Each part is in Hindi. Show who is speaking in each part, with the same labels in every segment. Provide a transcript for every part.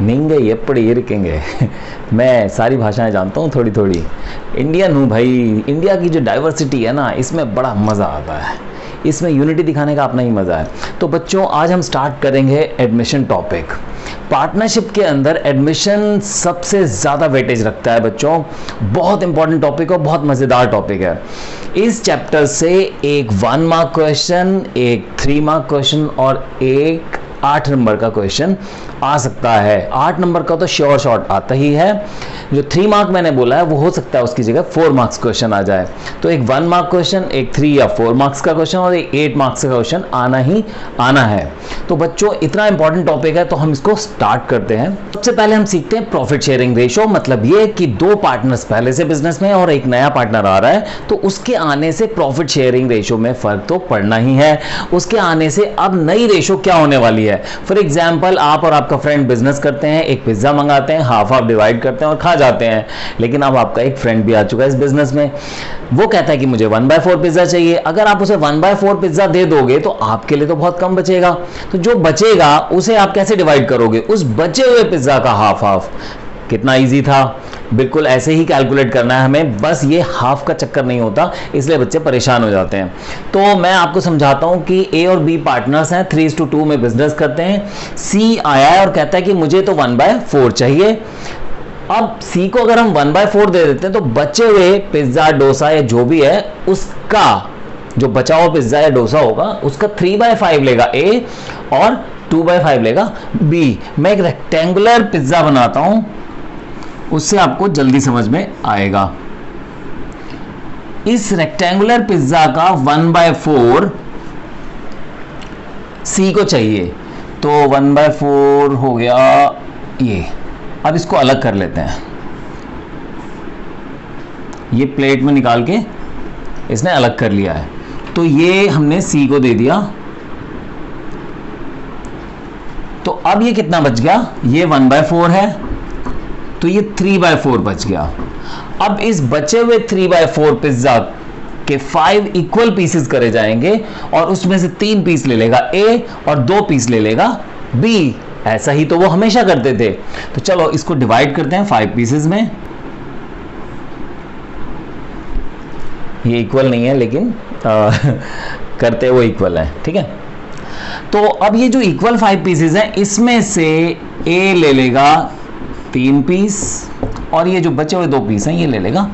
Speaker 1: நீங்க எப்படி இருக்கீங்க? मैं सारी भाषाएं जानता हूँ थोड़ी थोड़ी। इंडियन हूँ भाई। इंडिया की जो डाइवर्सिटी है ना, इसमें बड़ा मज़ा आता है, इसमें यूनिटी दिखाने का अपना ही मज़ा है। तो बच्चों, आज हम स्टार्ट करेंगे एडमिशन टॉपिक। पार्टनरशिप के अंदर एडमिशन सबसे ज़्यादा वेटेज रखता है बच्चों। बहुत इंपॉर्टेंट टॉपिक और बहुत मज़ेदार टॉपिक है। इस चैप्टर से एक 1 मार्क क्वेश्चन, एक 3 मार्क क्वेश्चन और एक 8 नंबर का क्वेश्चन आ सकता है। 8 नंबर का तो श्योर शॉर्ट आता ही है। जो 3 मार्क मैंने बोला है वो हो सकता है उसकी जगह 4 मार्क्स क्वेश्चन आ जाए। तो एक 1 मार्क क्वेश्चन, एक 3 या 4 मार्क्स का क्वेश्चन और एक 8 मार्क्स का क्वेश्चन आना ही आना है। तो बच्चों, इतना इंपॉर्टेंट टॉपिक है तो हम इसको स्टार्ट करते हैं। सबसे पहले हम सीखते हैं प्रॉफिट शेयरिंग रेशो। मतलब ये कि 2 पार्टनर्स पहले से बिजनेस में और एक नया पार्टनर आ रहा है, तो उसके आने से प्रॉफिट शेयरिंग रेशो में फर्क तो पड़ना ही है। उसके आने से अब नई रेशो क्या होने वाली है। फॉर एग्जाम्पल, आप और आपका फ्रेंड बिजनेस करते हैं, एक पिज्जा मंगाते हैं, हाफ हाफ डिवाइड करते हैं और खा जाते हैं। लेकिन अब आपका एक फ्रेंड भी आ चुका है इस बिजनेस में, वो कहता है कि मुझे 1/4 पिज्जा चाहिए। अगर आप उसे 1/4 पिज्जा दे दोगे तो आपके लिए तो बहुत कम बचेगा। तो जो बचेगा उसे आप कैसे डिवाइड करोगे? उस बचे हुए पिज्जा का हाफ हाफ। कितना इजी था, बिल्कुल ऐसे ही कैलकुलेट करना है हमें। बस ये हाफ का चक्कर नहीं होता, इसलिए बच्चे परेशान हो जाते हैं। तो मैं आपको समझाता हूं कि ए और बी पार्टनर्स हैं, 3:2 में बिजनेस करते हैं। सी आया है और कहता है कि मुझे तो 1/4 चाहिए। अब सी को अगर हम 1/4 दे देते हैं तो बचे हुए पिज्जा, डोसा या जो भी है, उसका जो बचा हुआ पिज्जा या डोसा होगा उसका 3/5 लेगा ए और 2/5 लेगा बी। मैं एक रेक्टेंगुलर पिज्जा बनाता हूं, उससे आपको जल्दी समझ में आएगा। इस रेक्टेंगुलर पिज्जा का 1/4 सी को चाहिए, तो 1/4 हो गया ये। अब इसको अलग कर लेते हैं। ये प्लेट में निकाल के इसने अलग कर लिया है, तो ये हमने सी को दे दिया। तो अब ये कितना बच गया? ये 1/4 है, तो ये 3/4 बच गया। अब इस बचे हुए 3/4 पिज्जा के 5 इक्वल पीसेस करे जाएंगे और उसमें से 3 पीस ले लेगा ए और 2 पीस ले लेगा बी। ऐसा ही तो वो हमेशा करते थे। तो चलो इसको डिवाइड करते हैं 5 पीसेस में। ये इक्वल नहीं है लेकिन करते वो इक्वल है, ठीक है। तो अब ये जो इक्वल 5 पीसेस हैं, इसमें से ए ले लेगा 3 पीस और ये जो बचे हुए 2 पीस हैं ये ले लेगा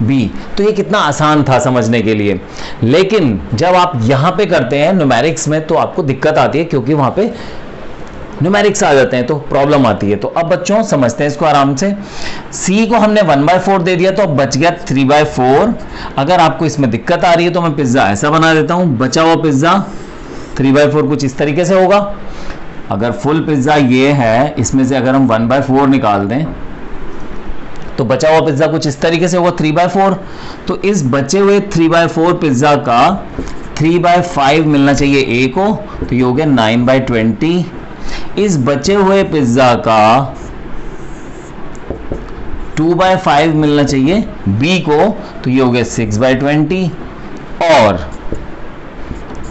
Speaker 1: बी। तो ये कितना आसान था समझने के लिए। लेकिन जब आप यहां पे करते हैं न्यूमेरिक्स में तो आपको दिक्कत आती है, क्योंकि वहां पे न्यूमेरिक्स आ जाते हैं तो प्रॉब्लम आती है। तो अब बच्चों समझते हैं इसको आराम से। सी को हमने 1/4 दे दिया तो अब बच गया 3/4। अगर आपको इसमें दिक्कत आ रही है तो मैं पिज्जा ऐसा बना देता हूं। बचा हुआ पिज्जा 3/4 कुछ इस तरीके से होगा। अगर फुल पिज्जा ये है, इसमें से अगर हम 1/4 निकाल दें तो बचा हुआ पिज्जा कुछ इस तरीके से होगा 3/4। तो इस बचे हुए 3/4 पिज्जा का 3/5 मिलना चाहिए ए को, तो ये हो गया 9/20। इस बचे हुए पिज्जा का 2/5 मिलना चाहिए बी को, तो ये हो गया 6/20। और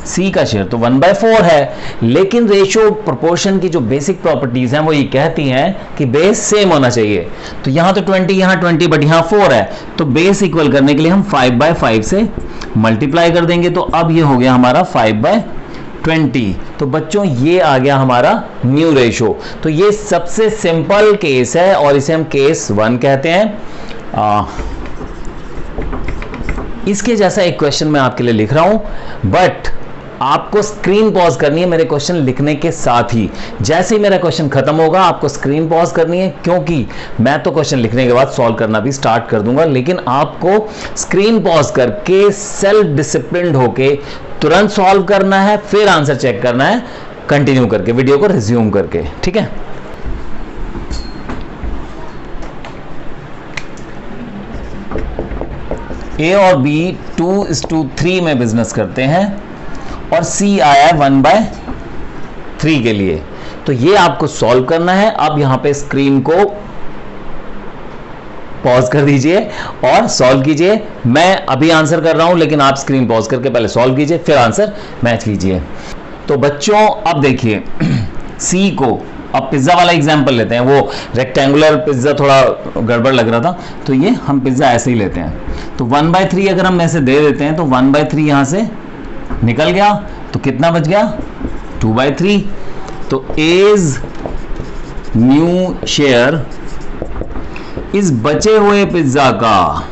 Speaker 1: सी का शेयर तो 1/4 है। लेकिन रेशियो प्रोपोर्शन की जो बेसिक प्रॉपर्टीज हैं वो ये कहती हैं कि बेस सेम होना चाहिए। तो यहां तो 20, यहां 20, बट यहां 4 है, तो बेस इक्वल करने के लिए हम 5/5 से मल्टीप्लाई कर देंगे। तो अब ये हो गया हमारा 5/20। तो बच्चों ये आ गया हमारा न्यू रेशियो। तो ये सबसे सिंपल केस है और इसे हम केस 1 कहते हैं। इसके जैसा एक क्वेश्चन मैं आपके लिए लिख रहा हूं, बट आपको स्क्रीन पॉज करनी है मेरे क्वेश्चन लिखने के साथ ही। जैसे ही मेरा क्वेश्चन खत्म होगा आपको स्क्रीन पॉज करनी है, क्योंकि मैं तो क्वेश्चन लिखने के बाद सॉल्व करना भी स्टार्ट कर दूंगा। लेकिन आपको स्क्रीन पॉज करके सेल्फ डिसिप्लिन्ड होके तुरंत सॉल्व करना है, फिर आंसर चेक करना है कंटिन्यू करके, वीडियो को रिज्यूम करके, ठीक है। ए और बी 2:3 में बिजनेस करते हैं और सी आया है 1/3 के लिए। तो ये आपको सॉल्व करना है। अब यहां पे स्क्रीन को पॉज कर दीजिए और सॉल्व कीजिए। मैं अभी आंसर कर रहा हूं, लेकिन आप स्क्रीन पॉज करके पहले सॉल्व कीजिए, फिर आंसर मैच कीजिए। तो बच्चों अब देखिए, सी को अब पिज्जा वाला एग्जांपल लेते हैं, वो रेक्टेंगुलर पिज्जा थोड़ा गड़बड़ लग रहा था, तो ये हम पिज्जा ऐसे ही लेते हैं। तो 1/3 अगर हम ऐसे दे देते हैं तो 1/3 यहां से निकल गया, तो कितना बच गया 2/3। तो एज न्यू शेयर इस बचे हुए पिज्जा का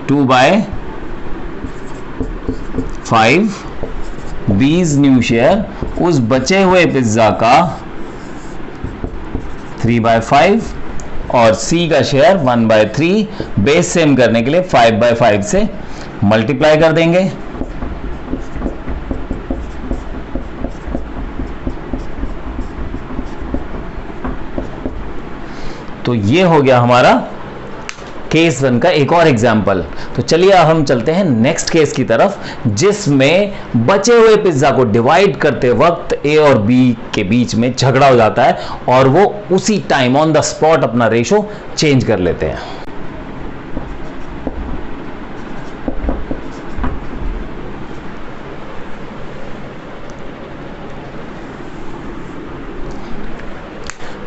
Speaker 1: 2/5, बीज न्यू शेयर उस बचे हुए पिज्जा का 3/5 और सी का शेयर 1/3। बेस सेम करने के लिए 5/5 से मल्टीप्लाई कर देंगे। तो ये हो गया हमारा केस 1 का एक और एग्जाम्पल। तो चलिए अब हम चलते हैं नेक्स्ट केस की तरफ, जिसमें बचे हुए पिज्जा को डिवाइड करते वक्त ए और बी के बीच में झगड़ा हो जाता है और वो उसी टाइम ऑन द स्पॉट अपना रेशो चेंज कर लेते हैं।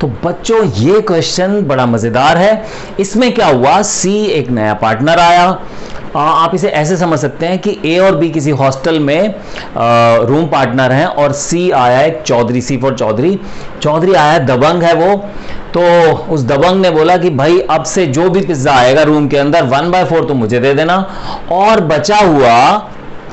Speaker 1: तो बच्चों ये क्वेश्चन बड़ा मजेदार है। इसमें क्या हुआ, सी एक नया पार्टनर आया। आप इसे ऐसे समझ सकते हैं कि ए और बी किसी हॉस्टल में रूम पार्टनर हैं और सी आया है चौधरी, सी फॉर चौधरी। चौधरी आया है, दबंग है वो। तो उस दबंग ने बोला कि भाई अब से जो भी पिज्जा आएगा रूम के अंदर 1/4 तो मुझे दे देना और बचा हुआ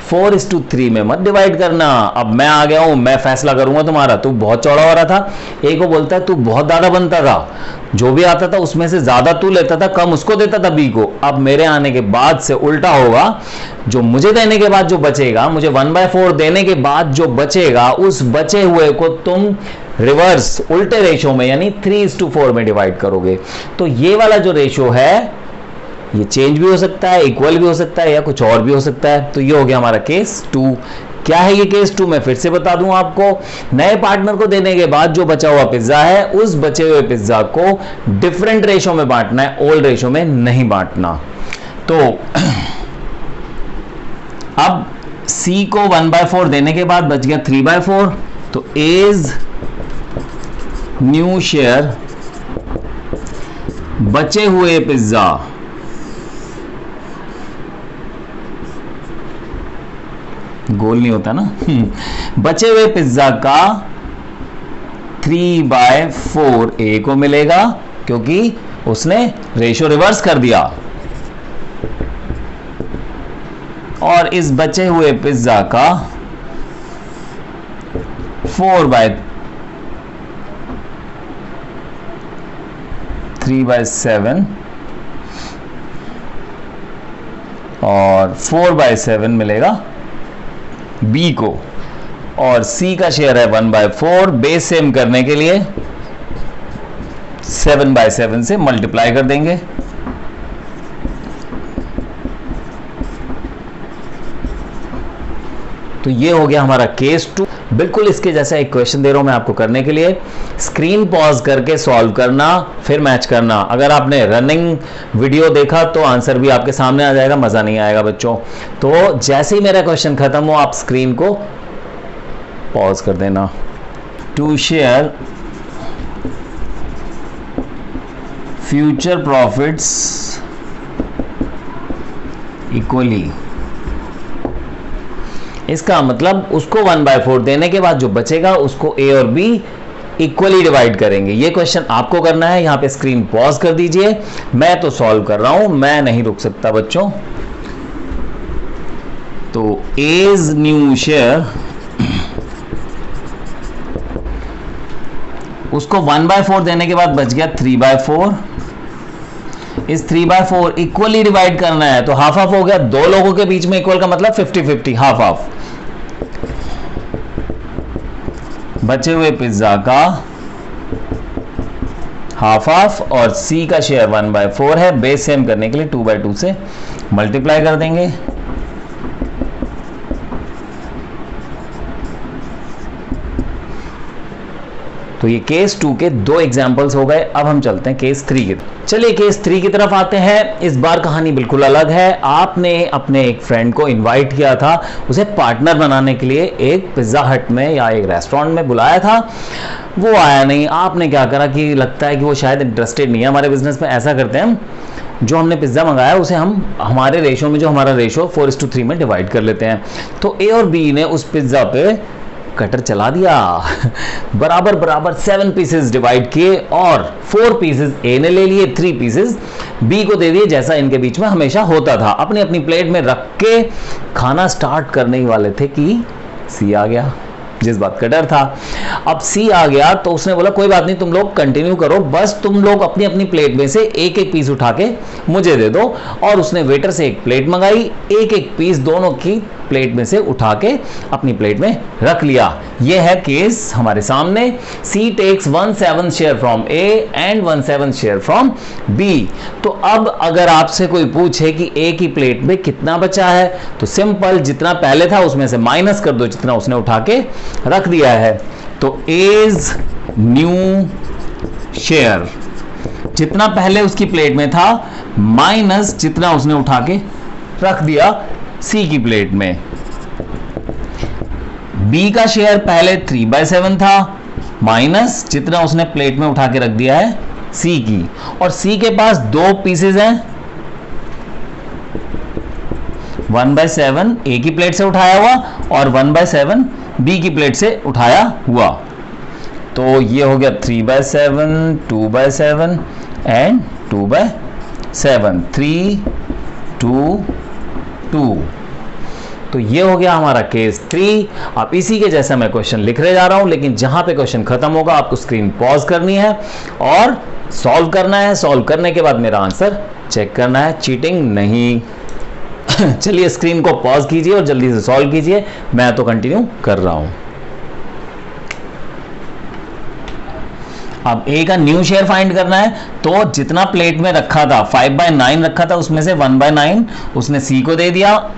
Speaker 1: 4:3 में मत डिवाइड करना। अब मैं आ गया हूं, मैं फैसला करूंगा तुम्हारा। तू बहुत चौड़ा हो रहा था। ए को बोलता है तू बहुत ज्यादा बनता था, जो भी आता था उसमें से ज्यादा तू लेता था, कम उसको देता था बी को। अब मेरे आने के बाद से उल्टा होगा, जो मुझे देने के बाद जो बचेगा, मुझे 1/4 देने के बाद जो बचेगा, उस बचे हुए को तुम रिवर्स उल्टे रेशो में यानी 3:4 में डिवाइड करोगे। तो ये वाला जो रेशो है ये चेंज भी हो सकता है, इक्वल भी हो सकता है या कुछ और भी हो सकता है। तो ये हो गया हमारा केस 2। क्या है ये केस 2, मैं फिर से बता दूं आपको। नए पार्टनर को देने के बाद जो बचा हुआ पिज्जा है, उस बचे हुए पिज्जा को डिफरेंट रेशो में बांटना है, ओल्ड रेशो में नहीं बांटना। तो अब सी को 1/4 देने के बाद बच गया 3/4। तो एज न्यू शेयर बचे हुए पिज्जा गोल नहीं होता ना बचे हुए पिज्जा का 3/4 ए को मिलेगा, क्योंकि उसने रेशो रिवर्स कर दिया। और इस बचे हुए पिज्जा का 3/7 और 4/7 मिलेगा बी को। और सी का शेयर है 1/4। बेस सेम करने के लिए 7/7 से मल्टीप्लाई कर देंगे। तो ये हो गया हमारा केस 2। बिल्कुल इसके जैसा एक क्वेश्चन दे रहा हूं मैं आपको करने के लिए। स्क्रीन पॉज करके सॉल्व करना, फिर मैच करना। अगर आपने रनिंग वीडियो देखा तो आंसर भी आपके सामने आ जाएगा, मजा नहीं आएगा बच्चों। तो जैसे ही मेरा क्वेश्चन खत्म हो आप स्क्रीन को पॉज कर देना। To share future profits equally, इसका मतलब उसको 1/4 देने के बाद जो बचेगा उसको ए और बी इक्वली डिवाइड करेंगे। ये क्वेश्चन आपको करना है। यहां पे स्क्रीन पॉज कर दीजिए, मैं तो सॉल्व कर रहा हूं, मैं नहीं रुक सकता बच्चों। तो एज न्यू शेयर उसको 1/4 देने के बाद बच गया 3/4। इस 3/4 इक्वली डिवाइड करना है, तो हाफ हाफ हो गया। दो लोगों के बीच में इक्वल का मतलब 50-50, हाफ हाफ। बचे हुए पिज्जा का हाफ हाफ और सी का शेयर 1/4 है। बेस सेम करने के लिए 2/2 से मल्टीप्लाई कर देंगे। तो ये केस 2 के 2 एग्जाम्पल्स हो गए। अब हम चलते हैं केस 3 की तरफ। चलिए केस 3 की तरफ आते हैं। इस बार कहानी बिल्कुल अलग है। आपने अपने एक फ्रेंड को इनवाइट किया था, उसे पार्टनर बनाने के लिए एक पिज्जा हट में या एक रेस्टोरेंट में बुलाया था। वो आया नहीं। आपने क्या करा कि लगता है कि वो शायद इंटरेस्टेड नहीं है हमारे बिजनेस में। ऐसा करते हैं, जो हमने पिज्ज़ा मंगाया उसे हम हमारे रेशो में, जो हमारा रेशो 4:3 में डिवाइड कर लेते हैं। तो ए और बी ने उस पिज्ज़ा पे कटर चला दिया बराबर बराबर 7 पीसेस डिवाइड किए और 4 पीसेस ए ने ले लिए, 3 पीसेस बी को दे दिए, जैसा इनके बीच में हमेशा होता था। अपनी अपनी प्लेट में रख के खाना स्टार्ट करने ही वाले थे कि सी आ गया, जिस बात का डर था। अब सी आ गया तो उसने बोला कोई बात नहीं, तुम लोग कंटिन्यू करो, बस तुम लोग अपनी अपनी प्लेट में से एक एक पीस उठा के मुझे दे दो। और उसने वेटर से एक प्लेट मंगाई, एक एक पीस दोनों की प्लेट में से उठा के अपनी प्लेट में रख लिया। यह है केस हमारे सामने। C takes 1/7 share from A and 1/7 share from B. तो अब अगर आपसे कोई पूछे कि ए की प्लेट में कितना बचा है, तो सिंपल, जितना पहले था उसमें से माइनस कर दो जितना उसने उठा के रख दिया है। तो एज न्यू शेयर, जितना पहले उसकी प्लेट में था माइनस जितना उसने उठा के रख दिया सी की प्लेट में। बी का शेयर पहले 3/7 था माइनस जितना उसने प्लेट में उठा के रख दिया है सी की। और सी के पास 2 पीसेस हैं, 1/7 ए की प्लेट से उठाया हुआ और 1/7 बी की प्लेट से उठाया हुआ। तो ये हो गया 3/7, 2/7 एंड 2/7, 3, 2, 2। तो ये हो गया हमारा केस 3। अब इसी के जैसा मैं क्वेश्चन लिख रहे जा रहा हूं, लेकिन जहां पे क्वेश्चन खत्म होगा आपको स्क्रीन पॉज करनी है और सॉल्व करना है। सॉल्व करने के बाद मेरा आंसर चेक करना है, चीटिंग नहीं। चलिए स्क्रीन को पॉज कीजिए और जल्दी से सॉल्व कीजिए, मैं तो कंटिन्यू कर रहा हूं। अब ए का न्यू शेयर फाइंड करना है, तो जितना प्लेट में रखा था 5/9 रखा था, उसमें से 1/9 उसने सी को दे दिया।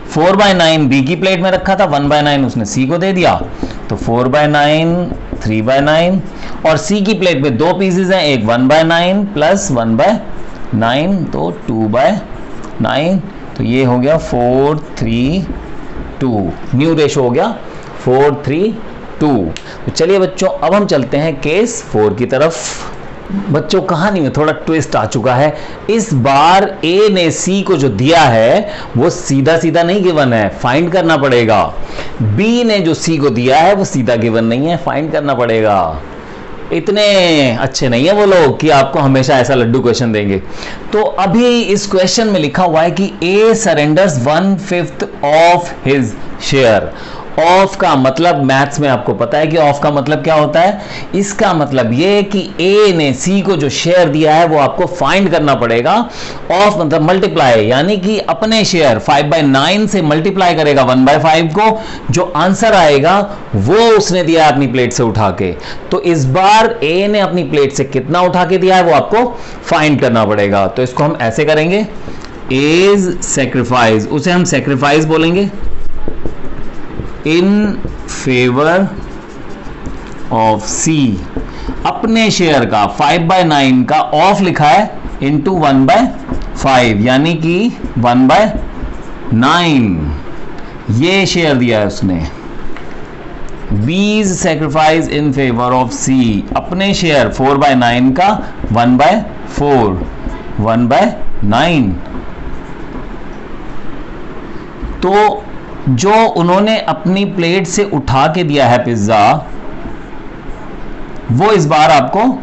Speaker 1: 4/9 बी की प्लेट में रखा था, 1/9 उसने सी को दे दिया। तो 4/9, 3/9 और सी की प्लेट में 2 पीसेस हैं, एक 1/9 प्लस 1/9 तो 2/9। तो ये हो गया 4:3:2, न्यू रेशो हो गया 4:3:2। तो चलिए बच्चों अब हम चलते हैं केस 4 की तरफ। बच्चों कहानी में थोड़ा ट्विस्ट आ चुका है। इस बार ए ने सी को जो दिया है वो सीधा सीधा नहीं गिवन है, फाइंड करना पड़ेगा। बी ने जो सी को दिया है वो सीधा गिवन नहीं है, फाइंड करना पड़ेगा। इतने अच्छे नहीं है वो लोग कि आपको हमेशा ऐसा लड्डू क्वेश्चन देंगे। तो अभी इस क्वेश्चन में लिखा हुआ है कि A surrenders 1/5 of his share. Of का मतलब मैथ्स में आपको पता है कि ऑफ का मतलब क्या होता है। इसका मतलब ये कि ए ने सी को जो शेयर दिया है वो आपको फाइंड करना पड़ेगा। ऑफ मतलब मल्टीप्लाई, यानी कि अपने शेयर 5/9 से मल्टीप्लाई करेगा 1/5 को, जो आंसर आएगा वो उसने दिया अपनी प्लेट से उठा के। तो इस बार ए ने अपनी प्लेट से कितना उठा के दिया है वो आपको फाइंड करना पड़ेगा। तो इसको हम ऐसे करेंगे, एज सेक्रीफाइस, उसे हम सेक्रीफाइस बोलेंगे, इन फेवर ऑफ सी। अपने शेयर का 5/9 का ऑफ लिखा है इंटू 1/5, यानी कि 1/9 ये शेयर दिया है उसने। बीज सेक्रीफाइस इन फेवर ऑफ सी, अपने शेयर 4/9 का 1/4, 1/9। तो जो उन्होंने अपनी प्लेट से उठा के दिया है पिज्जा, वो इस बार आपको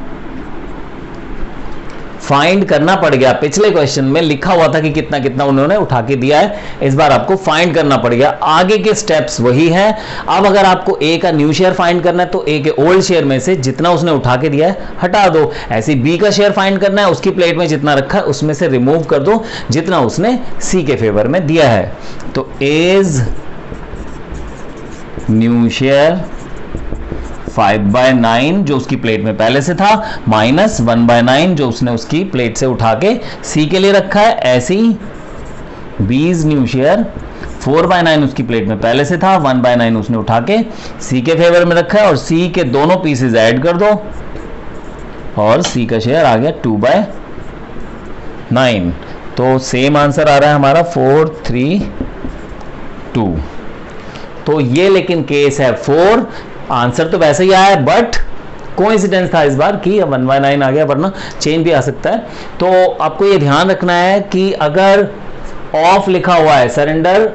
Speaker 1: फाइंड करना पड़ गया। पिछले क्वेश्चन में लिखा हुआ था कि कितना कितना उन्होंने उठा के दिया है, इस बार आपको फाइंड करना पड़ गया। आगे के स्टेप्स वही हैं। अब अगर आपको ए का न्यू शेयर फाइंड करना है तो ए के ओल्ड शेयर में से जितना उसने उठा के दिया है हटा दो। ऐसे बी का शेयर फाइंड करना है, उसकी प्लेट में जितना रखा है उसमें से रिमूव कर दो जितना उसने सी के फेवर में दिया है। तो एज न्यू शेयर 5/9 जो उसकी प्लेट में पहले से था, माइनस 1/9 जो उसने उसकी प्लेट से उठा के सी के लिए रखा है। ऐसे ही बीज न्यू शेयर 4/9 उसकी प्लेट में पहले से था, 1/9 उसने उठा के सी के फेवर में रखा है और सी के दोनों पीसेज ऐड कर दो और सी का शेयर आ गया 2/9। तो सेम आंसर आ रहा है हमारा 432। तो ये लेकिन केस है 4, आंसर तो वैसे ही आया है बट कोइंसिडेंस था इस बार कि 1/9 आ गया, वरना चेंज भी आ सकता है। तो आपको ये ध्यान रखना है कि अगर ऑफ लिखा हुआ है, सरेंडर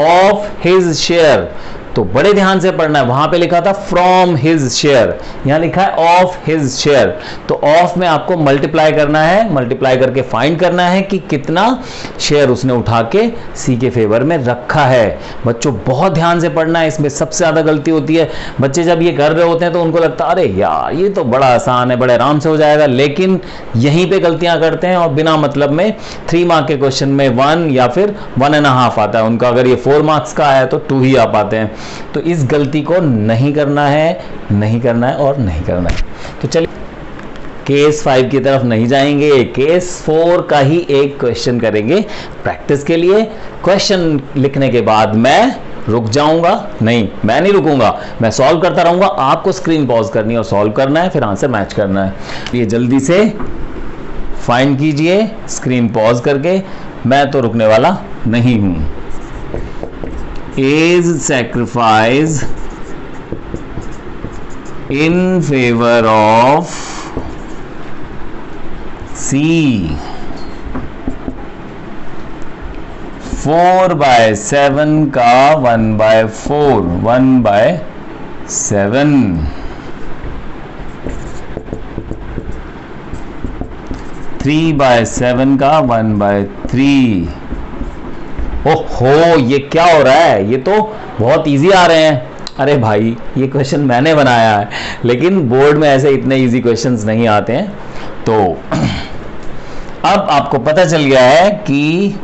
Speaker 1: ऑफ हिज शेयर, तो बड़े ध्यान से पढ़ना है। वहां पे लिखा था फ्रॉम हिज शेयर, यहां लिखा है ऑफ हिज शेयर। तो ऑफ में आपको मल्टीप्लाई करना है, मल्टीप्लाई करके फाइंड करना है कि कितना शेयर उसने उठा के सी के फेवर में रखा है। बच्चों बहुत ध्यान से पढ़ना है, इसमें सबसे ज्यादा गलती होती है। बच्चे जब ये कर रहे होते हैं तो उनको लगता है अरे यार ये तो बड़ा आसान है, बड़े आराम से हो जाएगा, लेकिन यहीं पे गलतियां करते हैं और बिना मतलब में 3 मार्क के क्वेश्चन में 1 या फिर 1.5 आता है उनका। अगर ये 4 मार्क्स का है तो 2 ही आ पाते हैं। तो इस गलती को नहीं करना है, नहीं करना है और नहीं करना है। तो चलिए केस 5 की तरफ नहीं जाएंगे, केस 4 का ही एक क्वेश्चन करेंगे प्रैक्टिस के लिए। क्वेश्चन लिखने के बाद मैं रुक जाऊंगा, नहीं मैं नहीं रुकूंगा, मैं सॉल्व करता रहूंगा। आपको स्क्रीन पॉज करनी है और सॉल्व करना है, फिर आंसर मैच करना है। ये जल्दी से फाइंड कीजिए स्क्रीन पॉज करके, मैं तो रुकने वाला नहीं हूं। is sacrifice in favor of C 4/7 का 1/4, 1/7 3/7 का 1/3। ओहो ये क्या हो रहा है, ये तो बहुत इजी आ रहे हैं। अरे भाई ये क्वेश्चन मैंने बनाया है, लेकिन बोर्ड में ऐसे इतने इजी क्वेश्चंस नहीं आते हैं। तो अब आपको पता चल गया है कि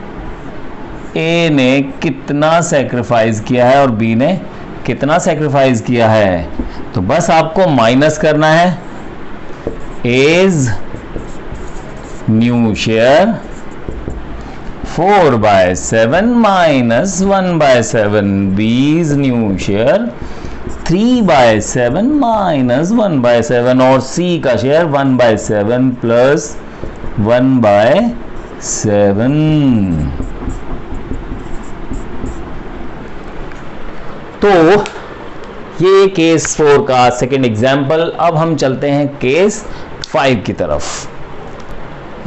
Speaker 1: ए ने कितना सैक्रिफाइस किया है और बी ने कितना सैक्रिफाइस किया है। तो बस आपको माइनस करना है as new share 4/7 minus 1/7, B's new share 3/7 minus 1/7 और C का शेयर 1/7 plus 1/7। तो ये केस 4 का सेकेंड एग्जाम्पल। अब हम चलते हैं केस 5 की तरफ।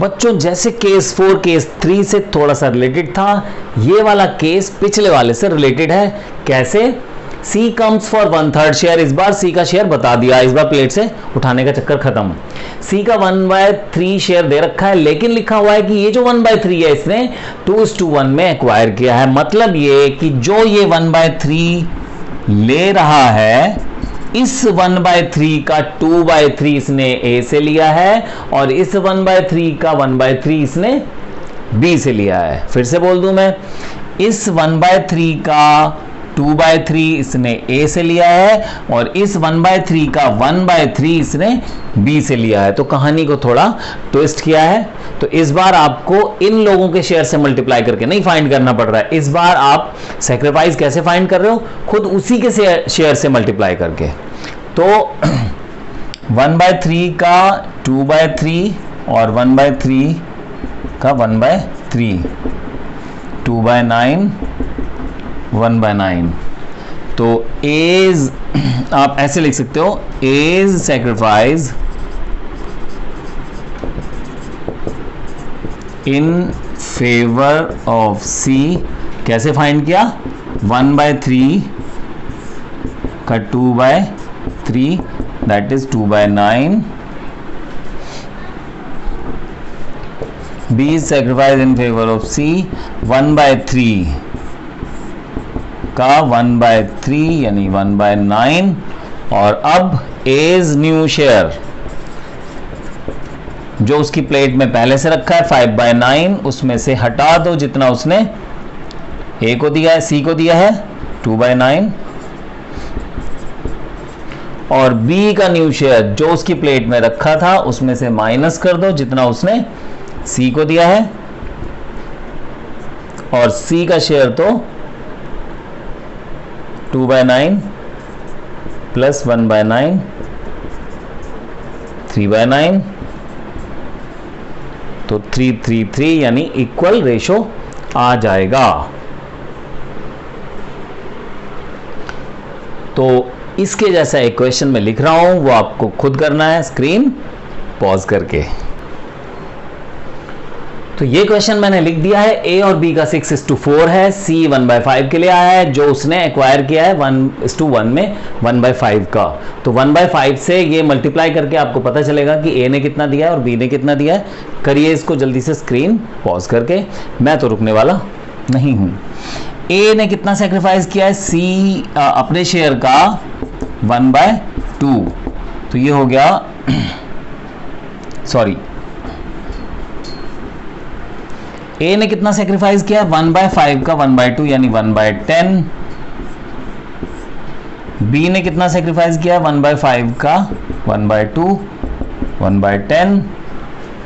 Speaker 1: बच्चों जैसे केस 4 केस 3 से थोड़ा सा रिलेटेड था, ये वाला केस पिछले वाले से रिलेटेड है। कैसे? C कम्स फॉर 1/3 शेयर, इस बार C का शेयर बता दिया, इस बार प्लेट से उठाने का चक्कर खत्म। C का 1/3 शेयर दे रखा है, लेकिन लिखा हुआ है कि ये जो 1/3 है इसने 2:1 में एक्वायर किया है। मतलब ये कि जो ये 1/3 ले रहा है, इस 1/3 का 2/3 इसने A से लिया है और इस 1/3 का 1/3 इसने B से लिया है। फिर से बोल दूं मैं, इस 1/3 का 2/3 इसने A से लिया है और इस 1/3 का 1/3 इसने B से लिया है। तो कहानी को थोड़ा ट्विस्ट किया है। तो इस बार आपको इन लोगों के शेयर से मल्टीप्लाई करके नहीं फाइंड करना पड़ रहा है, इस बार आप सैक्रिफाइस कैसे फाइंड कर रहे हो, खुद उसी के शेयर से मल्टीप्लाई करके। तो 1/3 का 2/3 और 1/3 का 1/3, 2/9 1/9। तो एज आप ऐसे लिख सकते हो, as sacrifice in favour of C. कैसे फाइंड किया? 1/3 का 2/3 that is 2/9। B sacrifice in favour of C 1/3 का 1/3 यानी 1/9। और अब एज न्यू शेयर जो उसकी प्लेट में पहले से रखा है 5/9, उसमें से हटा दो जितना उसने ए को दिया है, सी को दिया है 2/9। और बी का न्यू शेयर जो उसकी प्लेट में रखा था उसमें से माइनस कर दो जितना उसने सी को दिया है। और सी का शेयर तो 2/9 प्लस 1/9 3/9, तो 3 यानी इक्वल रेशो आ जाएगा। तो इसके जैसा एक क्वेश्चन मैं लिख रहा हूं, वो आपको खुद करना है स्क्रीन पॉज करके। तो ये क्वेश्चन मैंने लिख दिया है, ए और बी का 6:4 है, सी 1/5 के लिए आया है, जो उसने एक्वायर किया है 1:1 में 1/5 का। तो 1/5 से ये मल्टीप्लाई करके आपको पता चलेगा कि ए ने कितना दिया है और बी ने कितना दिया है। करिए इसको जल्दी से स्क्रीन पॉज करके, मैं तो रुकने वाला नहीं हूं। ए ने कितना सेक्रीफाइस किया है, सी अपने शेयर का 1/2, तो ये हो गया सॉरी, ए ने कितना सेक्रीफाइस किया है 1/5 का 1/2 यानी 1/10। बी ने कितना सेक्रीफाइस किया है 1/5 का 1/2 1/10।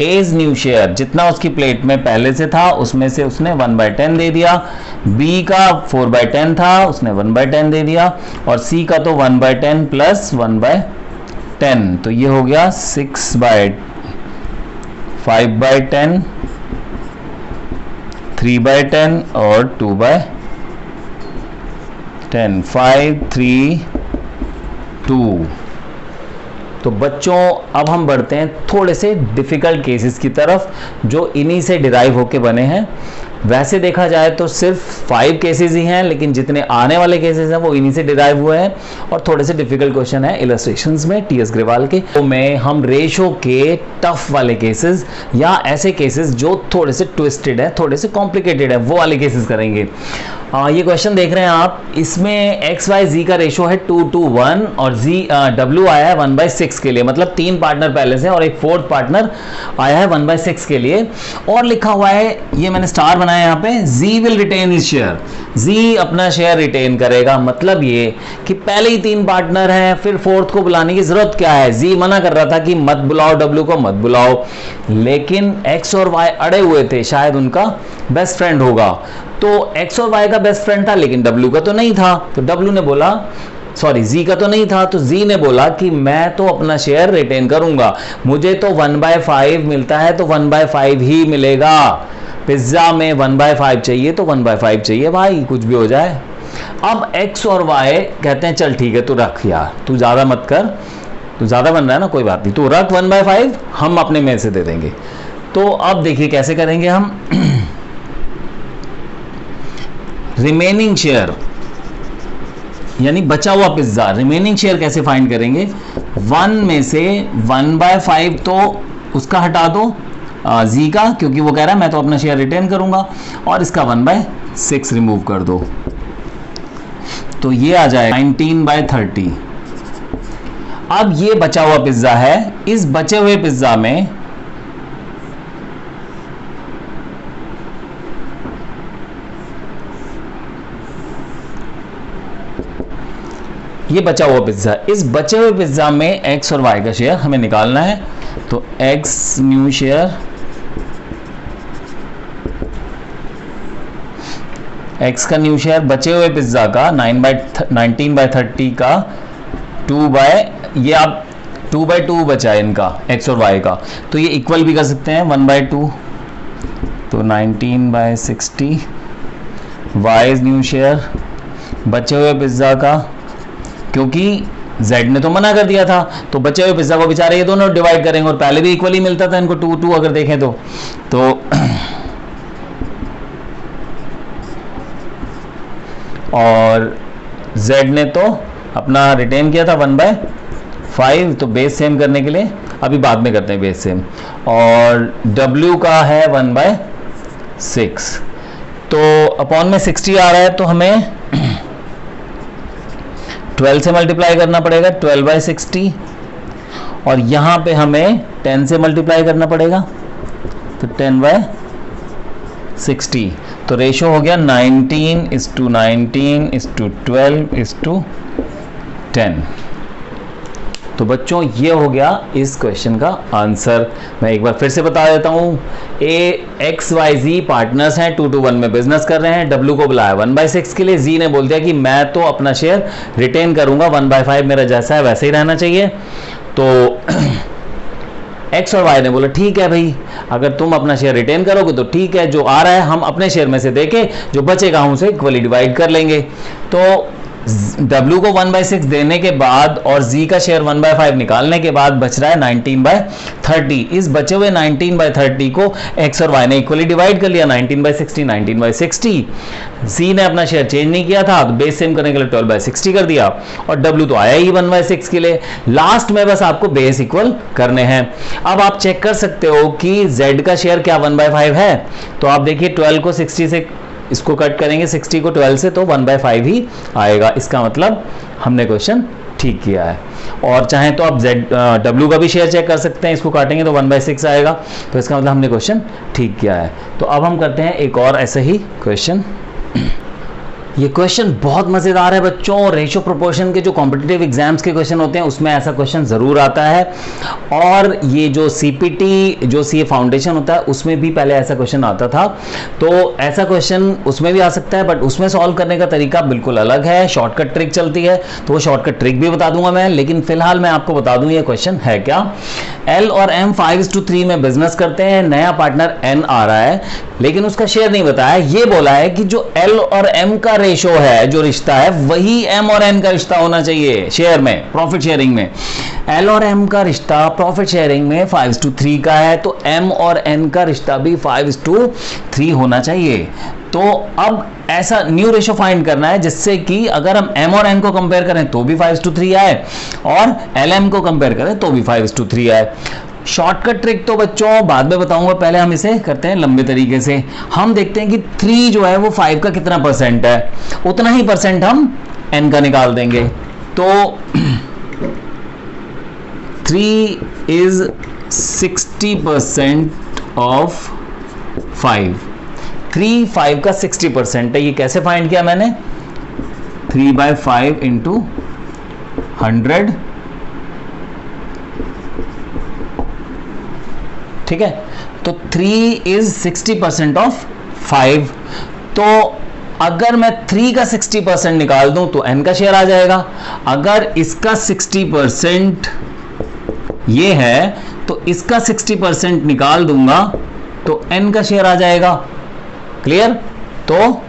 Speaker 1: एज न्यू शेयर जितना उसकी प्लेट में पहले से था उसमें से उसने 1/10 दे दिया। बी का 4/10 था, उसने 1/10 दे दिया। और सी का तो 1/10 प्लस 1/10, तो ये हो गया 6/5/10 3/10 और 2/10 5 3 2। तो बच्चों अब हम बढ़ते हैं थोड़े से डिफिकल्ट केसेस की तरफ जो इन्हीं से डिराइव होके बने हैं। वैसे देखा जाए तो सिर्फ 5 केसेस ही हैं, लेकिन जितने आने वाले केसेस हैं वो इन्हीं से डिराइव हुए हैं और थोड़े से डिफिकल्ट क्वेश्चन है इलस्ट्रेशंस में टीएस ग्रेवाल के। तो में हम रेशो के टफ वाले केसेस या ऐसे केसेस जो थोड़े से ट्विस्टेड है, थोड़े से कॉम्प्लिकेटेड है, वो वाले केसेस करेंगे। ये क्वेश्चन देख रहे हैं आप, इसमें एक्स वाई जी का रेशो है 2:1 और डब्ल्यू आया है 1/6 के लिए, मतलब 3 पार्टनर पहले से और एक 4th पार्टनर आया है 1/6 के लिए। और लिखा हुआ है, ये मैंने स्टार बनाया यहाँ पे, जी विल रिटेन हिज शेयर, जी अपना शेयर रिटेन करेगा। मतलब ये कि पहले ही 3 पार्टनर हैं, फिर 4th को बुलाने की जरूरत क्या है। जी मना कर रहा था कि मत बुलाओ डब्ल्यू को, मत बुलाओ, लेकिन एक्स और वाई अड़े हुए थे, शायद उनका बेस्ट फ्रेंड होगा। तो एक्स और वाई का बेस्ट फ्रेंड था लेकिन डब्ल्यू का तो नहीं था, तो डब्ल्यू ने बोला, सॉरी जी का तो नहीं था, तो जी ने बोला कि मैं तो अपना शेयर रिटेन करूंगा, मुझे तो 1/5 मिलता है तो 1/5 ही मिलेगा। पिज्जा में 1/5 चाहिए तो 1/5 चाहिए भाई, कुछ भी हो जाए। अब एक्स और वाई कहते हैं चल ठीक है तू रख यार, तू ज्यादा मत कर, तू ज्यादा बन रहा है ना, कोई बात नहीं, तू रख 1/5, हम अपने में से दे देंगे। तो अब देखिए कैसे करेंगे हम। रिमेनिंग शेयर यानी बचा हुआ पिज्जा, रिमेनिंग शेयर कैसे फाइंड करेंगे। 1 में से 1/5 तो उसका हटा दो जी का, क्योंकि वो कह रहा है मैं तो अपना शेयर रिटेन करूंगा, और इसका 1/6 रिमूव कर दो, तो ये आ जाए 19/30। अब ये बचा हुआ पिज्जा है, इस बचे हुए पिज्जा में ये बचा हुआ पिज्जा, इस बचे हुए पिज्जा में एक्स और वाई का शेयर हमें निकालना है। तो एक्स न्यू शेयर, एक्स का न्यू शेयर बचे हुए पिज्जा का 19/30 का ये आप 2/2 बचा है इनका, एक्स और वाई का, तो ये इक्वल भी कर सकते हैं 1/2, तो 19/60 वाई न्यू शेयर बचे हुए पिज्जा का, क्योंकि Z ने तो मना कर दिया था, तो बचे हुए पिज्जा को बेचारे ये दोनों डिवाइड करेंगे, और पहले भी इक्वली मिलता था इनको 2/2 अगर देखें तो और Z ने तो अपना रिटेन किया था 1/5, तो बेस सेम करने के लिए अभी बाद में करते हैं बेस सेम, और W का है 1/6, तो अपॉन में 60 आ रहा है, तो हमें 12 से मल्टीप्लाई करना पड़ेगा, 12/60, और यहां पे हमें 10 से मल्टीप्लाई करना पड़ेगा, तो 10/60, तो रेशो हो गया 19:19:12:10। तो बच्चों ये हो गया इस क्वेश्चन का आंसर। मैं एक बार फिर से बता देता हूं, XYZ पार्टनर्स हैं, 2 to 1 में बिजनेस कर रहे हैं। W को बुलाया 1/6 के लिए। Z ने बोल दिया कि मैं तो अपना शेयर रिटेन करूंगा, 1/5 मेरा जैसा है वैसे ही रहना चाहिए। तो एक्स और वाई ने बोला ठीक है भाई, अगर तुम अपना शेयर रिटेन करोगे तो ठीक है, जो आ रहा है हम अपने शेयर में से देके जो बचेगा हम उसे इक्वली डिवाइड कर लेंगे। तो W को 1/6 देने के बाद और Z का शेयर 1/5 निकालने के बाद बच रहा है 19/30। इस बचे हुए 19/30 को X और Y ने इक्वली डिवाइड कर लिया, 19/60 19/60। Z ने अपना शेयर चेंज नहीं किया था तो बेस सेम करने के लिए 12/60 कर दिया, और W तो आया ही 1/6 के लिए। लास्ट में बस आपको बेस इक्वल करने हैं। अब आप चेक कर सकते हो कि Z का शेयर क्या 1/5 है, तो आप देखिए 12 को 60 से इसको कट करेंगे, 60 को 12 से, तो 1/5 ही आएगा। इसका मतलब हमने क्वेश्चन ठीक किया है। और चाहे तो आप W का भी शेयर चेक कर सकते हैं, इसको काटेंगे तो 1/6 आएगा, तो इसका मतलब हमने क्वेश्चन ठीक किया है। तो अब हम करते हैं एक और ऐसे ही क्वेश्चन। ये क्वेश्चन बहुत मजेदार है बच्चों। रेशियो प्रोपोर्शन के जो कॉम्पिटिटिव एग्जाम्स के क्वेश्चन होते हैं उसमें ऐसा क्वेश्चन जरूर आता है, और ये जो CPT जो CA फाउंडेशन होता है उसमें भी पहले ऐसा क्वेश्चन आता था। तो ऐसा क्वेश्चन उसमें भी आ सकता है, बट उसमें सॉल्व करने का तरीका बिल्कुल अलग है, शॉर्टकट ट्रिक चलती है, तो वो शॉर्टकट ट्रिक भी बता दूंगा मैं। लेकिन फिलहाल मैं आपको बता दूं ये क्वेश्चन है क्या। L और M 5:3 में बिजनेस करते हैं, नया पार्टनर N आ रहा है, लेकिन उसका शेयर नहीं बताया। ये बोला है कि जो L और M का रेशो है, जो रिश्ता है, वही M और N का रिश्ता होना चाहिए शेयर में, प्रॉफिट शेयरिंग में। L और M का रिश्ता प्रॉफिट शेयरिंग में 5:3 का है, तो M और N का रिश्ता भी 5:3 होना चाहिए। तो अब ऐसा न्यू रेशो फाइंड करना है जिससे कि अगर हम M और N को कंपेयर करें तो भी 5:3 आए, और LM को कंपेयर करें तो भी 5:3 आए। शॉर्टकट ट्रिक तो बच्चों बाद में बताऊंगा, पहले हम इसे करते हैं लंबे तरीके से। हम देखते हैं कि 3 जो है वो 5 का कितना परसेंट है, उतना ही परसेंट हम N का निकाल देंगे। तो 3 is 60% ऑफ 5। 3 5 का 60% है। ये कैसे फाइंड किया मैंने, 3/5 इंटू 100, ठीक है। तो 3 is 60% ऑफ 5। तो अगर मैं 3 का 60% निकाल दूं तो N का शेयर आ जाएगा। अगर इसका 60% ये है तो इसका 60% निकाल दूंगा तो N का शेयर आ जाएगा। क्लियर। तो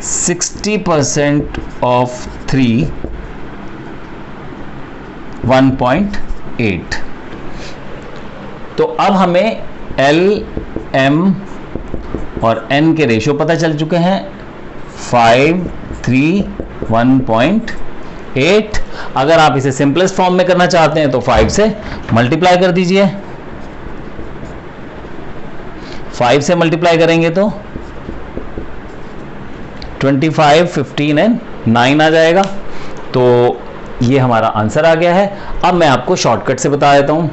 Speaker 1: 60% ऑफ 3 1.8। तो अब हमें L, M और N के रेशियो पता चल चुके हैं, 5, 3, 1.8। अगर आप इसे सिंपलेस्ट फॉर्म में करना चाहते हैं तो 5 से मल्टीप्लाई कर दीजिए। 5 से मल्टीप्लाई करेंगे तो 25, 15 एंड 9 आ जाएगा। तो ये हमारा आंसर आ गया है। अब मैं आपको शॉर्टकट से बता देता हूं।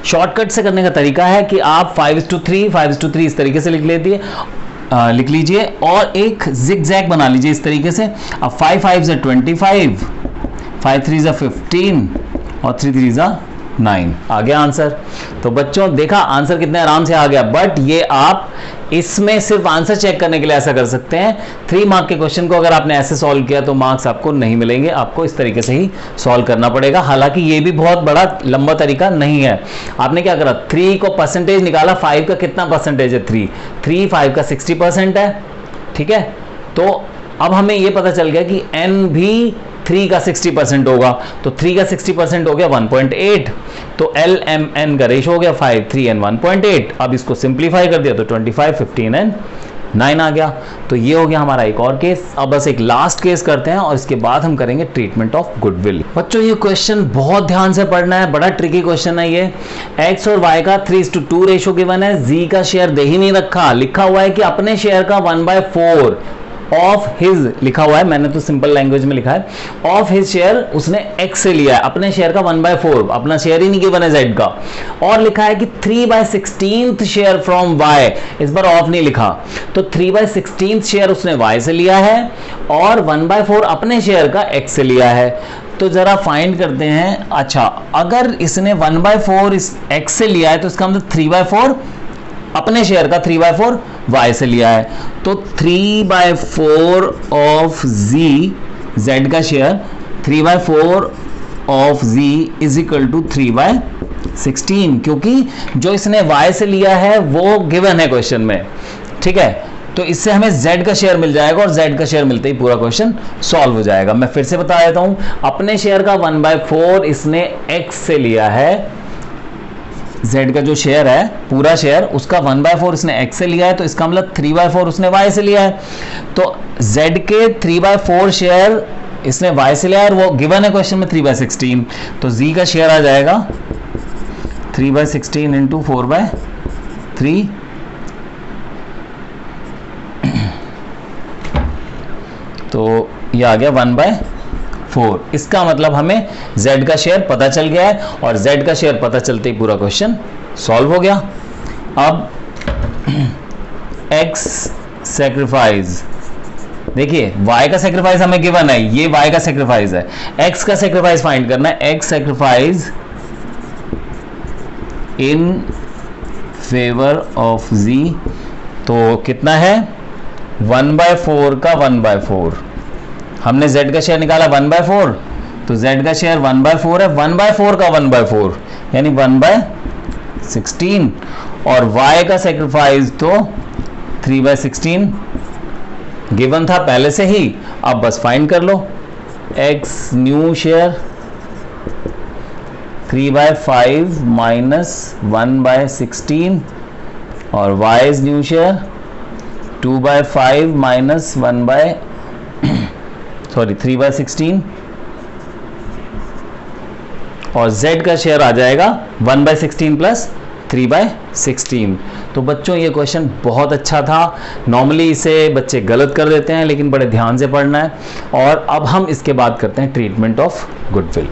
Speaker 1: शॉर्टकट से करने का तरीका है कि आप 5:3 इस तरीके से लिख लीजिए और एक जिगजैग बना लीजिए इस तरीके से। अब 5 5 25, 5 3 15 और 3 3 9 आ गया आंसर। तो बच्चों देखा आंसर कितने आराम से आ गया। बट ये आप इसमें सिर्फ आंसर चेक करने के लिए ऐसा कर सकते हैं। 3 मार्क के क्वेश्चन को अगर आपने ऐसे सॉल्व किया तो मार्क्स आपको नहीं मिलेंगे, आपको इस तरीके से ही सॉल्व करना पड़ेगा। हालांकि ये भी बहुत बड़ा लंबा तरीका नहीं है। आपने क्या करा, 3 को परसेंटेज निकाला, 5 का कितना परसेंटेज है, 3 5 का 60% है, ठीक है। तो अब हमें ये पता चल गया कि n भी 3 का 60% होगा, तो 3 का 60% हो गया 1.8। तो L M N का रेशो हो गया 5, 3 and 1.8। अब इसको सिंप्लीफाई कर दिया तो 25, 15 and 9 आ गया। तो ये हो गया हमारा एक और केस। अब बस एक लास्ट केस करते हैं और इसके बाद हम करेंगे ट्रीटमेंट ऑफ गुडविल। बच्चों ये क्वेश्चन बहुत ध्यान से पढ़ना है, बड़ा ट्रिकी क्वेश्चन है ये। X और Y का 3:2 रेशो गिवन है, Z का शेयर दे ही नहीं रखा, लिखा हुआ है कि अपने शेयर का 1/4 ऑफ हिज लिखा हुआ है, मैंने तो सिंपल लैंग्वेज में लिखा है, ऑफ हिज शेयर उसने एक्स से लिया है, अपने शेयर का 1/4, अपना शेयर ही नहीं गिवन है जेड का, और लिखा है कि 3/16 शेयर फ्रॉम वाई, इस बार ऑफ नहीं लिखा, तो 3/16 शेयर उसने वाई से लिया है और 1/4 अपने शेयर का एक्स से लिया है। तो जरा फाइंड करते हैं। अच्छा, अगर इसने 1/4 इस एक्स से लिया है तो इसका मतलब 3/4 अपने शेयर का 3/4 वाई से लिया है, तो 3/4 ऑफ जी, जेड का share 3/4 of G is equal to 3/16, क्योंकि जो इसने वाई से लिया है वो गिवन है क्वेश्चन में, ठीक है। तो इससे हमें z का शेयर मिल जाएगा और z का शेयर मिलते ही पूरा क्वेश्चन सॉल्व हो जाएगा। मैं फिर से बता देता हूं, अपने शेयर का 1/4 इसने x से लिया है, z का जो शेयर है पूरा शेयर उसका 1/4 इसने x से लिया है, तो इसका मतलब 3/4 उसने y से लिया है, तो z के 3/4 शेयर इसने y से लिया है और वो गिवन है क्वेश्चन में 3/16, तो z का शेयर आ जाएगा 3/16 इंटू 4/3, तो ये आ गया 1/4। इसका मतलब हमें z का शेयर पता चल गया है और z का शेयर पता चलते ही पूरा क्वेश्चन सॉल्व हो गया। अब x सैक्रिफाइस, देखिए y का सैक्रिफाइस हमें गिवन है, ये y का सैक्रिफाइस है, x का सैक्रिफाइस फाइंड करना है, x sacrifice in favour of z, तो कितना है 1/4 का 1/4, हमने z का शेयर निकाला 1/4, तो z का शेयर 1/4 है, 1/4 का 1/4 यानी 1/16, और y का सैक्रिफाइस तो 3/16 गिवन था पहले से ही, अब बस फाइंड कर लो। x न्यू शेयर 3/5 माइनस 1/16 और y is new share 2/5 minus 3/16 और z का शेयर आ जाएगा 1/16 प्लस 3/16। तो बच्चों ये क्वेश्चन बहुत अच्छा था, नॉर्मली इसे बच्चे गलत कर देते हैं लेकिन बड़े ध्यान से पढ़ना है। और अब हम इसके बाद करते हैं ट्रीटमेंट ऑफ गुडविल।